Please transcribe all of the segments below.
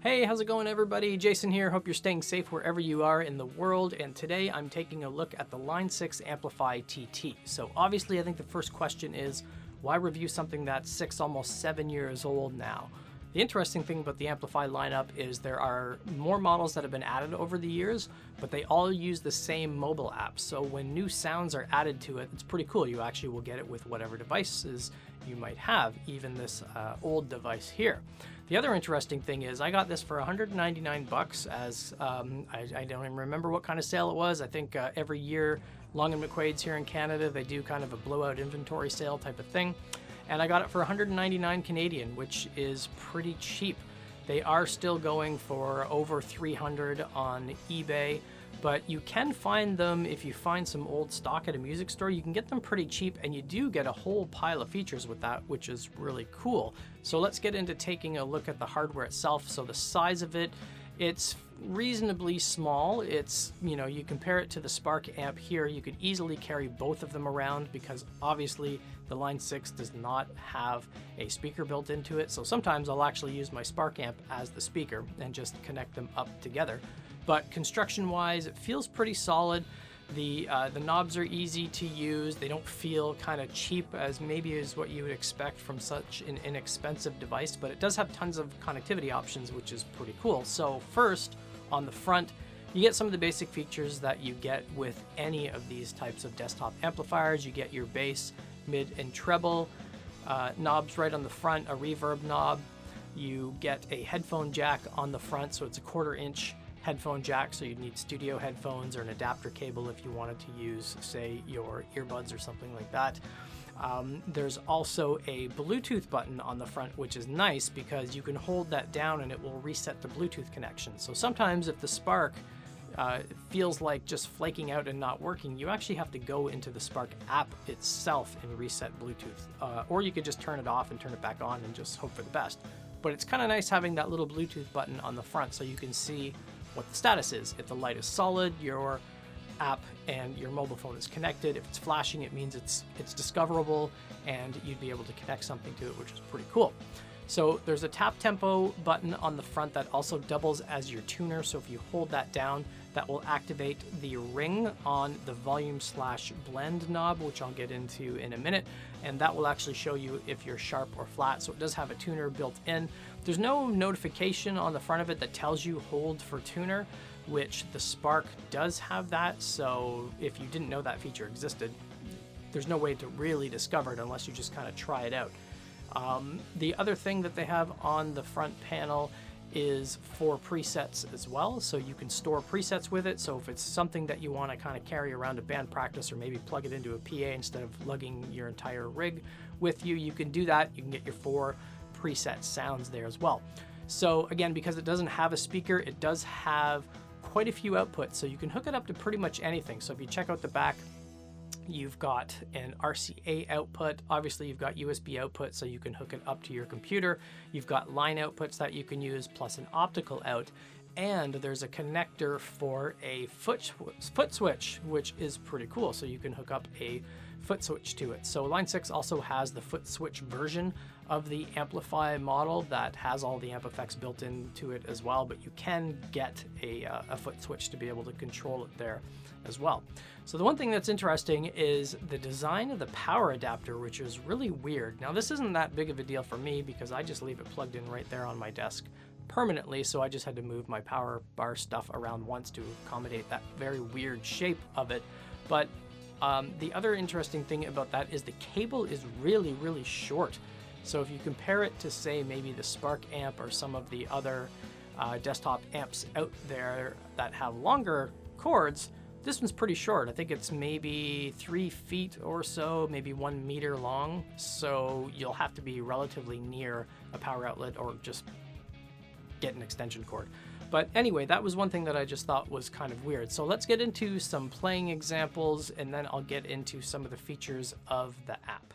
Hey, how's it going everybody? Jason here. Hope you're staying safe wherever you are in the world. And today I'm taking a look at the Line 6 Amplifi TT. So obviously I think the first question is, why review something that's 6, almost 7 years old now? The interesting thing about the Amplifi lineup is there are more models that have been added over the years, but they all use the same mobile app. So when new sounds are added to it, it's pretty cool. You actually will get it with whatever devices you might have, even this old device here. The other interesting thing is I got this for 199 bucks as I don't even remember what kind of sale it was. I think every year Long McQuade's here in Canada, they do kind of a blowout inventory sale type of thing. And I got it for 199 Canadian, which is pretty cheap. They are still going for over 300 on eBay, but you can find them if you find some old stock at a music store. You can get them pretty cheap, and you do get a whole pile of features with that, which is really cool. So let's get into taking a look at the hardware itself. So the size of it, it's reasonably small. It's, you compare it to the Spark amp here, you could easily carry both of them around because obviously the Line 6 does not have a speaker built into it. So sometimes I'll actually use my Spark amp as the speaker and just connect them up together. But construction wise, it feels pretty solid. The knobs are easy to use. They don't feel kind of cheap as maybe is what you would expect from such an inexpensive device, but it does have tons of connectivity options, which is pretty cool. So first, on the front, you get some of the basic features that you get with any of these types of desktop amplifiers. You get your bass, mid, and treble knobs right on the front, a reverb knob. You get a headphone jack on the front, so it's a 1/4 inch headphone jack, so you'd need studio headphones or an adapter cable if you wanted to use, say, your earbuds or something like that. There's also a Bluetooth button on the front, which is nice because you can hold that down and it will reset the Bluetooth connection. So sometimes if the Spark feels like just flaking out and not working, you actually have to go into the Spark app itself and reset Bluetooth. Or you could just turn it off and turn it back on and just hope for the best. But it's kind of nice having that little Bluetooth button on the front so you can see what the status is. If the light is solid, your app and your mobile phone is connected. If it's flashing, it means it's discoverable and you'd be able to connect something to it, which is pretty cool. So there's a tap tempo button on the front that also doubles as your tuner. So if you hold that down, that will activate the ring on the volume/blend knob, which I'll get into in a minute. And that will actually show you if you're sharp or flat. So it does have a tuner built in. There's no notification on the front of it that tells you hold for tuner, which the Spark does have that. So if you didn't know that feature existed, there's no way to really discover it unless you just kind of try it out. The other thing that they have on the front panel is 4 presets as well, so you can store presets with it. So if it's something that you want to kind of carry around to band practice or maybe plug it into a PA instead of lugging your entire rig with you, you can do that. You can get your 4 preset sounds there as well. So again, because it doesn't have a speaker, it does have quite a few outputs, so you can hook it up to pretty much anything. So if you check out the back, you've got an RCA output. Obviously, you've got USB output, so you can hook it up to your computer. You've got line outputs that you can use, plus an optical out. And there's a connector for a foot switch, which is pretty cool. So you can hook up a foot switch to it. So Line 6 also has the foot switch version of the Amplifi model that has all the amp effects built into it as well, but you can get a foot switch to be able to control it there as well. So the one thing that's interesting is the design of the power adapter, which is really weird. Now this isn't that big of a deal for me because I just leave it plugged in right there on my desk permanently, so I just had to move my power bar stuff around once to accommodate that very weird shape of it. But the other interesting thing about that is the cable is really, really short. So if you compare it to, say, maybe the Spark amp or some of the other desktop amps out there that have longer cords, this one's pretty short. I think it's maybe 3 feet or so, maybe 1 meter long. So you'll have to be relatively near a power outlet or just get an extension cord. But anyway, that was one thing that I just thought was kind of weird. So let's get into some playing examples and then I'll get into some of the features of the app.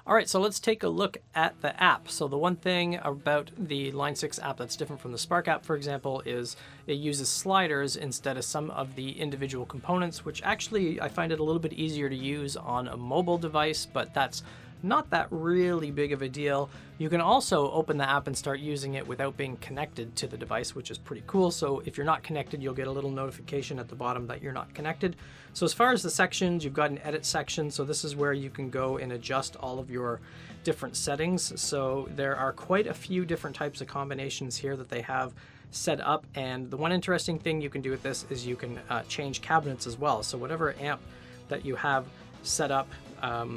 All right, so let's take a look at the app. So the one thing about the Line 6 app that's different from the Spark app, for example, is it uses sliders instead of some of the individual components, which actually I find it a little bit easier to use on a mobile device, but that's not that really big of a deal. You can also open the app and start using it without being connected to the device, which is pretty cool. So if you're not connected, you'll get a little notification at the bottom that you're not connected. So as far as the sections, you've got an edit section. So this is where you can go and adjust all of your different settings. So there are quite a few different types of combinations here that they have set up. And the one interesting thing you can do with this is you can change cabinets as well. So whatever amp that you have set up,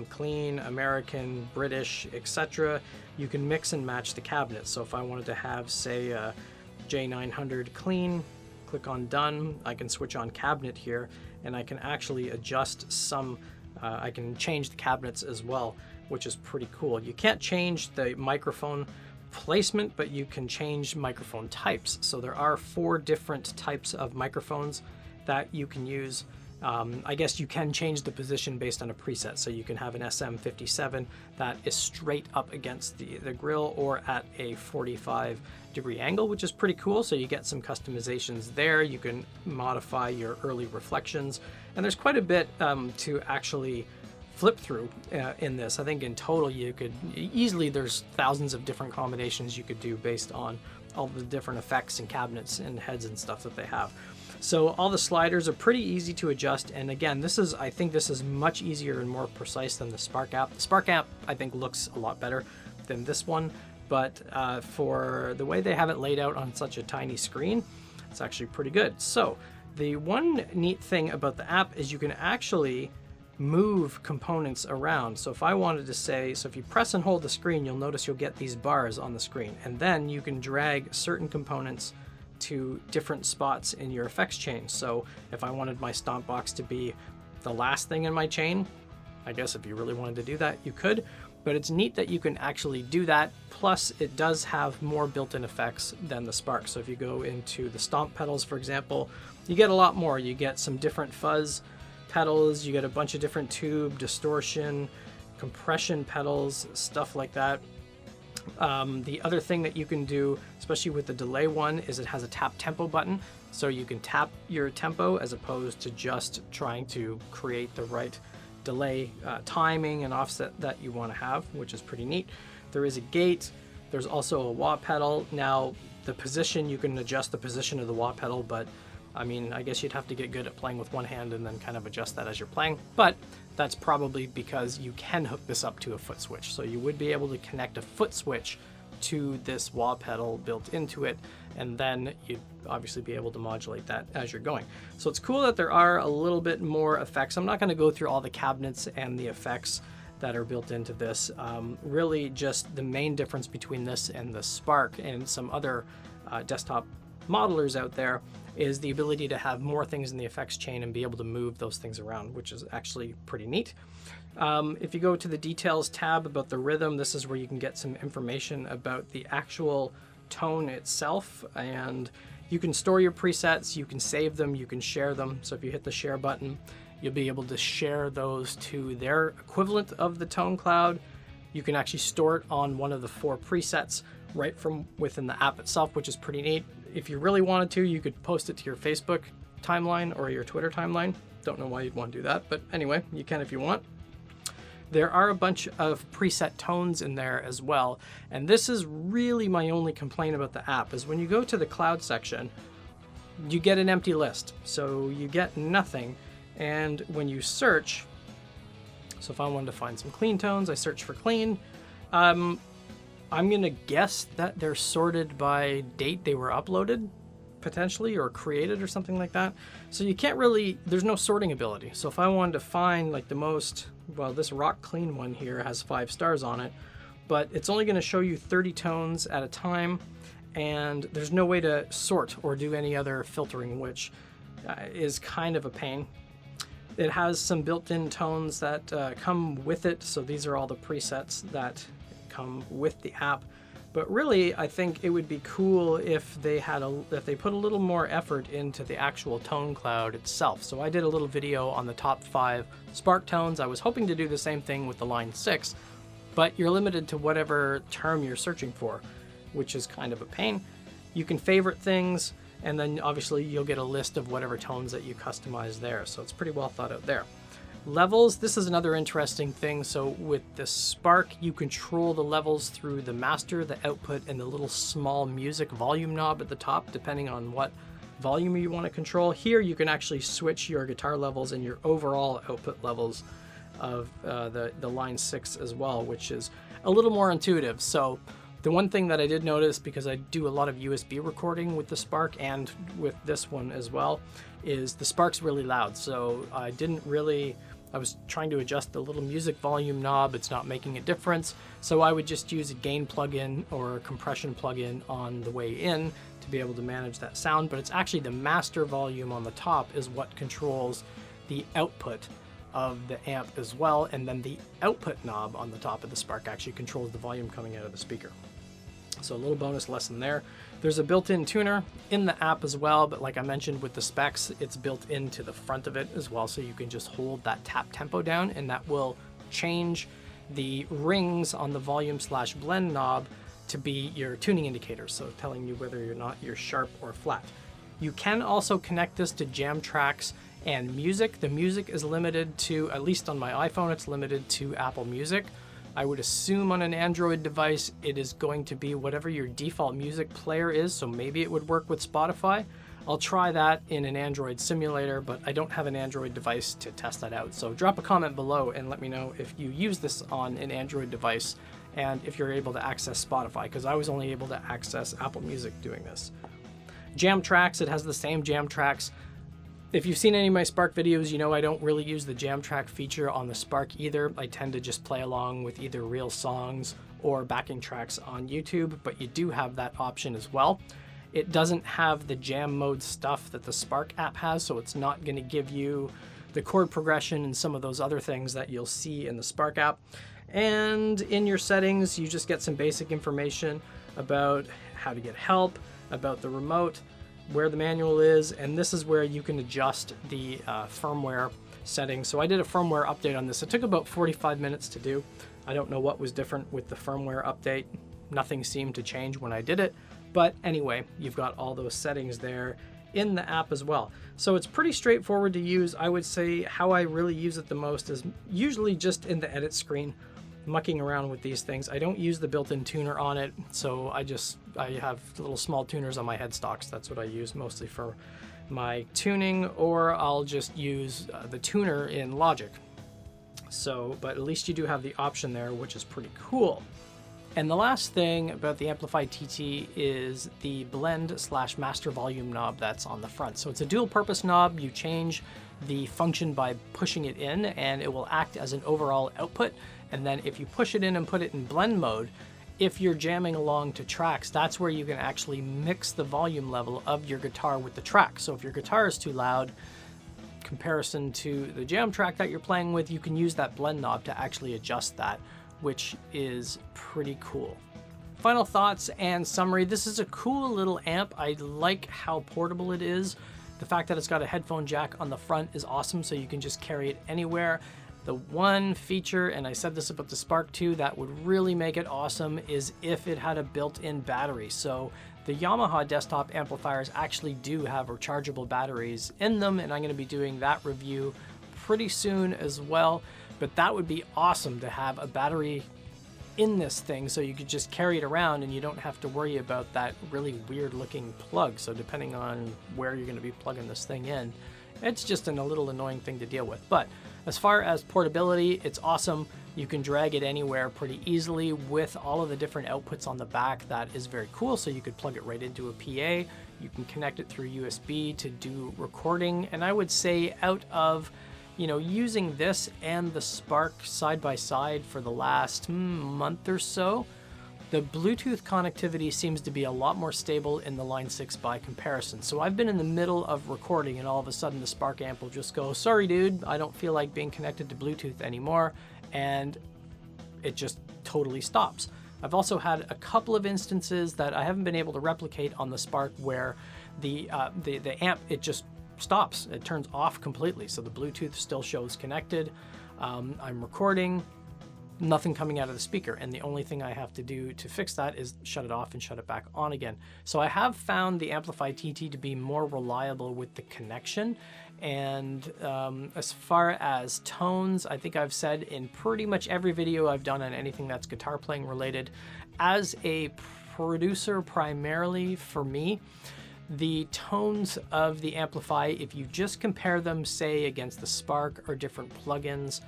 clean, American, British, etc., you can mix and match the cabinets. So if I wanted to have, say, a J900 clean, click on done, I can switch on cabinet here, and I can actually adjust some, I can change the cabinets as well, which is pretty cool. You can't change the microphone placement, but you can change microphone types. So there are 4 different types of microphones that you can use. I guess you can change the position based on a preset. So you can have an SM57 that is straight up against the grill or at a 45-degree angle, which is pretty cool. So you get some customizations there. You can modify your early reflections. And there's quite a bit to actually flip through in this. I think in total you could easily, there's thousands of different combinations you could do based on all the different effects and cabinets and heads and stuff that they have. So all the sliders are pretty easy to adjust, and again, I think this is much easier and more precise than the Spark app. The Spark app, I think, looks a lot better than this one, but for the way they have it laid out on such a tiny screen, it's actually pretty good. So the one neat thing about the app is you can actually move components around. So if I wanted to say, so if you press and hold the screen, you'll notice you'll get these bars on the screen, and then you can drag certain components to different spots in your effects chain. So if I wanted my stomp box to be the last thing in my chain, I guess if you really wanted to do that, you could, but it's neat that you can actually do that. Plus it does have more built-in effects than the Spark. So if you go into the stomp pedals, for example, you get a lot more. You get some different fuzz pedals, you get a bunch of different tube, distortion, compression pedals, stuff like that. The other thing that you can do, especially with the delay one, is it has a tap tempo button. So you can tap your tempo as opposed to just trying to create the right delay timing and offset that you want to have, which is pretty neat. There is a gate. There's also a wah pedal. Now, the position, you can adjust the position of the wah pedal, but I mean, I guess you'd have to get good at playing with one hand and then kind of adjust that as you're playing. But that's probably because you can hook this up to a foot switch. So you would be able to connect a foot switch to this wah pedal built into it, and then you'd obviously be able to modulate that as you're going. So it's cool that there are a little bit more effects. I'm not going to go through all the cabinets and the effects that are built into this. Really just the main difference between this and the Spark and some other desktop modelers out there is the ability to have more things in the effects chain and be able to move those things around, which is actually pretty neat. If you go to the details tab about the rhythm, this is where you can get some information about the actual tone itself, and you can store your presets, you can save them, you can share them. So if you hit the share button, you'll be able to share those to their equivalent of the tone cloud. You can actually store it on one of the 4 presets right from within the app itself, which is pretty neat. If you really wanted to, you could post it to your Facebook timeline or your Twitter timeline. Don't know why you'd want to do that, but anyway, you can if you want. There are a bunch of preset tones in there as well, and this is really my only complaint about the app, is when you go to the cloud section, you get an empty list, so you get nothing. And when you search, so if I wanted to find some clean tones, I search for clean. I'm gonna guess that they're sorted by date they were uploaded, potentially, or created or something like that. So you can't really, there's no sorting ability. So if I wanted to find like the most, well, this rock clean one here has 5 stars on it, but it's only gonna show you 30 tones at a time, and there's no way to sort or do any other filtering, which is kind of a pain. It has some built-in tones that come with it, so these are all the presets that come with the app. But really, I think it would be cool if they put a little more effort into the actual tone cloud itself. So I did a little video on the top 5 Spark tones. I was hoping to do the same thing with the Line 6, but you're limited to whatever term you're searching for, which is kind of a pain. You can favorite things, and then obviously you'll get a list of whatever tones that you customize there. So it's pretty well thought out there. Levels, this is another interesting thing. So with the Spark, you control the levels through the master, the output, and the little small music volume knob at the top, depending on what volume you want to control. Here you can actually switch your guitar levels and your overall output levels of the Line 6 as well, which is a little more intuitive. So the one thing that I did notice, because I do a lot of USB recording with the Spark and with this one as well, is the Spark's really loud. So I was trying to adjust the little music volume knob. It's not making a difference. So I would just use a gain plugin or a compression plugin on the way in to be able to manage that sound. But it's actually the master volume on the top is what controls the output of the amp as well. And then the output knob on the top of the Spark actually controls the volume coming out of the speaker. So a little bonus lesson there. There's a built-in tuner in the app as well, but like I mentioned with the specs, it's built into the front of it as well, so you can just hold that tap tempo down, and that will change the rings on the volume/blend knob to be your tuning indicator, so telling you whether or not you're sharp or flat. You can also connect this to jam tracks and music. The music is limited to, at least on my iPhone, it's limited to Apple Music. I would assume on an Android device, it is going to be whatever your default music player is, so maybe it would work with Spotify. I'll try that in an Android simulator, but I don't have an Android device to test that out. So drop a comment below and let me know if you use this on an Android device and if you're able to access Spotify, because I was only able to access Apple Music doing this. Jam tracks, it has the same jam tracks. If you've seen any of my Spark videos, you know I don't really use the jam track feature on the Spark either. I tend to just play along with either real songs or backing tracks on YouTube, but you do have that option as well. It doesn't have the jam mode stuff that the Spark app has, so it's not going to give you the chord progression and some of those other things that you'll see in the Spark app. And in your settings, you just get some basic information about how to get help, about the remote, where the manual is, and this is where you can adjust the firmware settings. So I did a firmware update on this. It took about 45 minutes to do. I don't know what was different with the firmware update. Nothing seemed to change when I did it, but anyway, you've got all those settings there in the app as well. So it's pretty straightforward to use. I would say how I really use it the most is usually just in the edit screen, mucking around with these things. I don't use the built-in tuner on it, so I have little small tuners on my headstocks. That's what I use mostly for my tuning, or I'll just use the tuner in Logic. So, but at least you do have the option there, which is pretty cool. And the last thing about the Amplifi TT is the blend/master volume knob that's on the front. So it's a dual purpose knob. You change the function by pushing it in and it will act as an overall output, And then if you push it in and put it in blend mode, if you're jamming along to tracks, that's where you can actually mix the volume level of your guitar with the track. So if your guitar is too loud, comparison to the jam track that you're playing with, you can use that blend knob to actually adjust that, which is pretty cool. Final thoughts and summary. This is a cool little amp. I like how portable it is. The fact that it's got a headphone jack on the front is awesome, so you can just carry it anywhere. The one feature, and I said this about the Spark 2, that would really make it awesome is if it had a built-in battery. So the Yamaha desktop amplifiers actually do have rechargeable batteries in them, and I'm going to be doing that review pretty soon as well. But that would be awesome to have a battery in this thing, so you could just carry it around and you don't have to worry about that really weird looking plug. So depending on where you're going to be plugging this thing in, it's just a little annoying thing to deal with. But as far as portability, it's awesome. You can drag it anywhere pretty easily with all of the different outputs on the back. That is very cool. So you could plug it right into a PA. You can connect it through USB to do recording. And I would say out of, using this and the Spark side by side for the last month or so, the Bluetooth connectivity seems to be a lot more stable in the Line 6 by comparison. So I've been in the middle of recording and all of a sudden the Spark amp will just go, sorry dude, I don't feel like being connected to Bluetooth anymore, and it just totally stops. I've also had a couple of instances that I haven't been able to replicate on the Spark where the amp, it just stops. It turns off completely. So the Bluetooth still shows connected. I'm recording, nothing coming out of the speaker, and the only thing I have to do to fix that is shut it off and shut it back on again. So I have found the Amplifi TT to be more reliable with the connection. And as far as tones, I think I've said in pretty much every video I've done on anything that's guitar playing related, as a producer primarily for me, the tones of the Amplifi, if you just compare them, say, against the Spark or different plugins,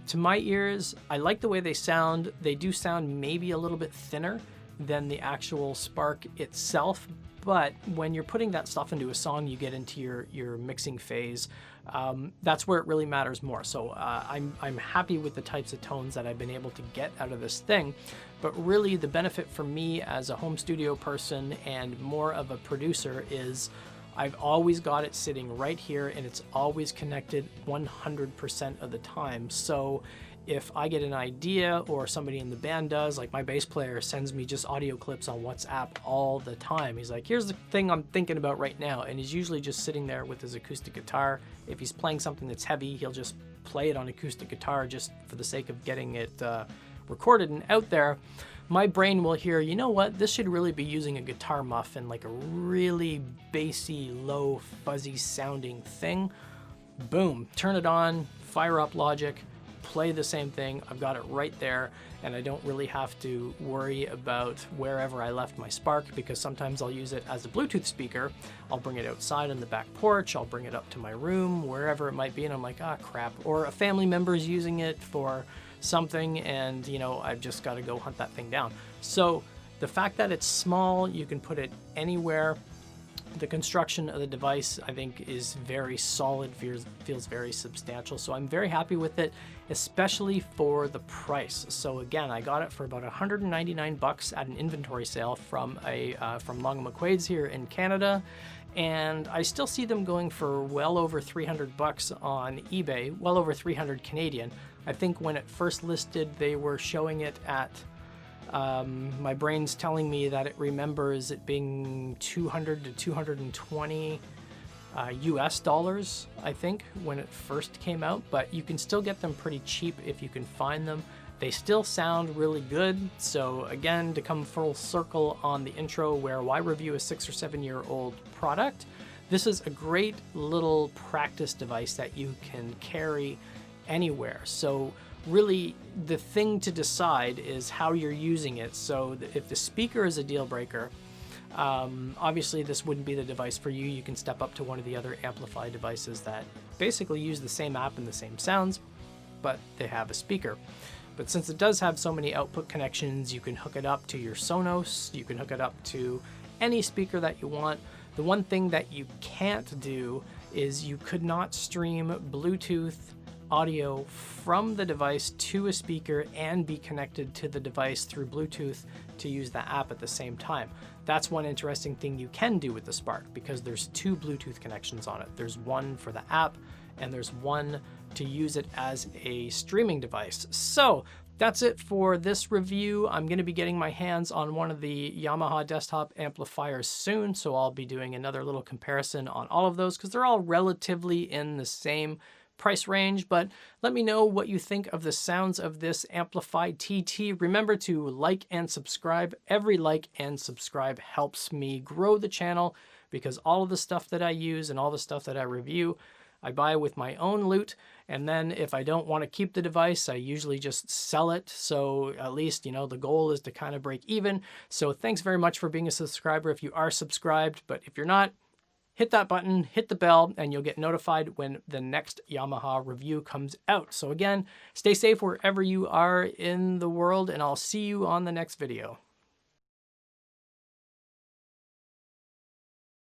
to my ears, I like the way they sound. They do sound maybe a little bit thinner than the actual Spark itself, but when you're putting that stuff into a song, you get into your mixing phase. That's where it really matters more. So I'm happy with the types of tones that I've been able to get out of this thing. But really the benefit for me as a home studio person and more of a producer is I've always got it sitting right here and it's always connected 100% of the time. So if I get an idea or somebody in the band does, like my bass player sends me just audio clips on WhatsApp all the time. He's like, here's the thing I'm thinking about right now. And he's usually just sitting there with his acoustic guitar. If he's playing something that's heavy, he'll just play it on acoustic guitar just for the sake of getting it recorded and out there. My brain will hear, you know what, this should really be using a guitar muff and like a really bassy, low, fuzzy sounding thing. Boom, turn it on, fire up Logic, play the same thing. I've got it right there, and I don't really have to worry about wherever I left my Spark, because sometimes I'll use it as a Bluetooth speaker. I'll bring it outside on the back porch, I'll bring it up to my room, wherever it might be, and I'm like, ah, crap. Or a family member's using it for something, and I've just got to go hunt that thing down. So the fact that it's small, you can put it anywhere. The construction of the device, I think, is very solid, feels very substantial. So I'm very happy with it, especially for the price. So again, I got it for about $199 at an inventory sale from Long McQuade's here in Canada. And I still see them going for well over $300 on eBay, well over 300 Canadian. I think when it first listed, they were showing it at, my brain's telling me that it remembers it being 200 to 220 US dollars, I think, when it first came out. But you can still get them pretty cheap if you can find them. They still sound really good. So again, to come full circle on the intro where why review a 6 or 7 year old product, this is a great little practice device that you can carry anywhere. So really the thing to decide is how you're using it. So if the speaker is a deal breaker, obviously this wouldn't be the device for you. You can step up to one of the other Amplifi devices that basically use the same app and the same sounds, but they have a speaker. But since it does have so many output connections, you can hook it up to your Sonos, you can hook it up to any speaker that you want. The one thing that you can't do is you could not stream Bluetooth audio from the device to a speaker and be connected to the device through Bluetooth to use the app at the same time. That's one interesting thing you can do with the Spark, because there's two Bluetooth connections on it. There's one for the app and there's one to use it as a streaming device. So that's it for this review. I'm going to be getting my hands on one of the Yamaha desktop amplifiers soon, so I'll be doing another little comparison on all of those because they're all relatively in the same price range. But let me know what you think of the sounds of this Amplifi TT. Remember to like and subscribe. Every like and subscribe helps me grow the channel, because all of the stuff that I use and all the stuff that I review, I buy with my own loot, and then if I don't want to keep the device, I usually just sell it. So at least, you know, the goal is to kind of break even. So thanks very much for being a subscriber if you are subscribed, but if you're not, hit that button, hit the bell, and you'll get notified when the next Yamaha review comes out. So again, stay safe wherever you are in the world, and I'll see you on the next video.